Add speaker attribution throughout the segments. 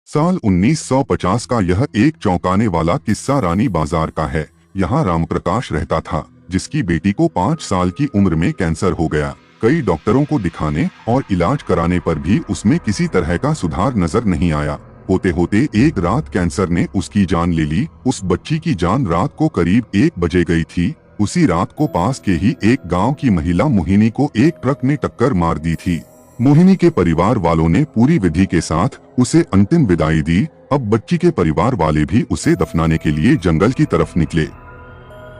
Speaker 1: साल 1950 का यह एक चौंकाने वाला किस्सा रानी बाजार का है। यहाँ रामप्रकाश रहता था, जिसकी बेटी को 5 साल की उम्र में कैंसर हो गया। कई डॉक्टरों को दिखाने और इलाज कराने पर भी उसमें किसी तरह का सुधार नजर नहीं आया। होते होते एक रात कैंसर ने उसकी जान ले ली। उस बच्ची की जान रात को करीब 1 बजे गई थी। उसी रात को पास के ही एक गांव की महिला मोहिनी को एक ट्रक ने टक्कर मार दी थी। मोहिनी के परिवार वालों ने पूरी विधि के साथ उसे अंतिम विदाई दी। अब बच्ची के परिवार वाले भी उसे दफनाने के लिए जंगल की तरफ निकले।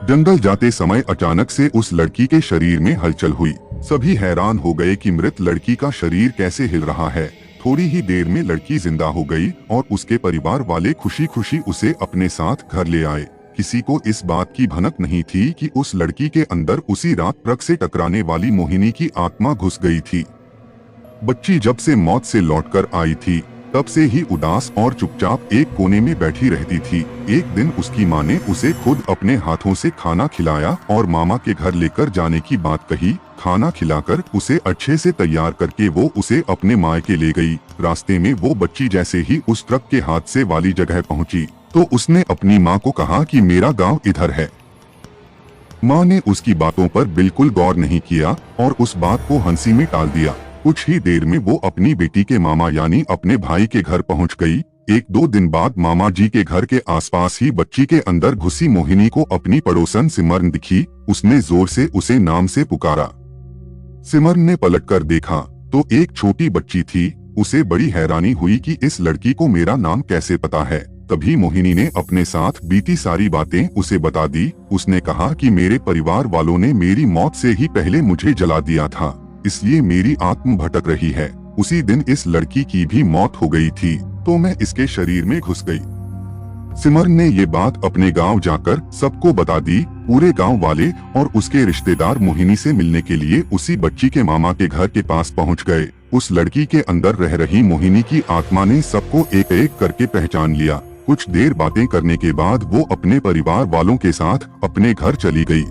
Speaker 1: जंगल जाते समय अचानक से उस लड़की के शरीर में हलचल हुई। सभी हैरान हो गए कि मृत लड़की का शरीर कैसे हिल रहा है। थोड़ी ही देर में लड़की जिंदा हो गई और उसके परिवार वाले खुशी खुशी उसे अपने साथ घर ले आए। किसी को इस बात की भनक नहीं थी कि उस लड़की के अंदर उसी रात ट्रक से टकराने वाली मोहिनी की आत्मा घुस गई थी। बच्ची जब से मौत से लौटकर आई थी, तब से ही उदास और चुपचाप एक कोने में बैठी रहती थी। एक दिन उसकी माँ ने उसे खुद अपने हाथों से खाना खिलाया और मामा के घर लेकर जाने की बात कही। खाना खिलाकर उसे अच्छे से तैयार करके वो उसे अपने मायके ले गई। रास्ते में वो बच्ची जैसे ही उस ट्रक के हादसे वाली जगह पहुंची, तो उसने अपनी माँ को कहा कि मेरा गाँव इधर है। माँ ने उसकी बातों पर बिल्कुल गौर नहीं किया और उस बात को हंसी में टाल दिया। कुछ ही देर में वो अपनी बेटी के मामा यानी अपने भाई के घर पहुंच गई। 1-2 दिन बाद मामा जी के घर के आसपास ही बच्ची के अंदर घुसी मोहिनी को अपनी पड़ोसन सिमरन दिखी। उसने जोर से उसे नाम से पुकारा। सिमरन ने पलटकर देखा तो एक छोटी बच्ची थी। उसे बड़ी हैरानी हुई कि इस लड़की को मेरा नाम कैसे पता है। तभी मोहिनी ने अपने साथ बीती सारी बातें उसे बता दी। उसने कहा कि मेरे परिवार वालों ने मेरी मौत से ही पहले मुझे जला दिया था, इसलिए मेरी आत्मा भटक रही है। उसी दिन इस लड़की की भी मौत हो गई थी, तो मैं इसके शरीर में घुस गई। सिमरन ने ये बात अपने गांव जाकर सबको बता दी। पूरे गांव वाले और उसके रिश्तेदार मोहिनी से मिलने के लिए उसी बच्ची के मामा के घर के पास पहुंच गए। उस लड़की के अंदर रह रही मोहिनी की आत्मा ने सबको एक एक करके पहचान लिया। कुछ देर बातें करने के बाद वो अपने परिवार वालों के साथ अपने घर चली गई।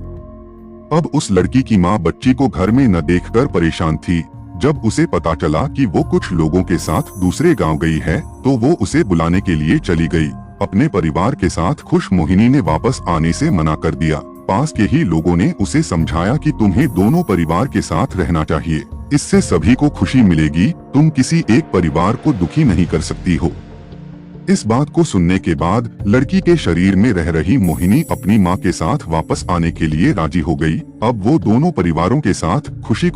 Speaker 1: अब उस लड़की की माँ बच्ची को घर में न देखकर परेशान थी। जब उसे पता चला कि वो कुछ लोगों के साथ दूसरे गांव गई है, तो वो उसे बुलाने के लिए चली गई। अपने परिवार के साथ खुश मोहिनी ने वापस आने से मना कर दिया। पास के ही लोगों ने उसे समझाया कि तुम्हें दोनों परिवार के साथ रहना चाहिए, इससे सभी को खुशी मिलेगी। तुम किसी एक परिवार को दुखी नहीं कर सकती हो। इस बात को सुनने के बाद लड़की के शरीर में रह रही मोहिनी अपनी माँ के साथ वापस आने के लिए राजी हो गई। अब वो दोनों परिवारों के साथ खुशी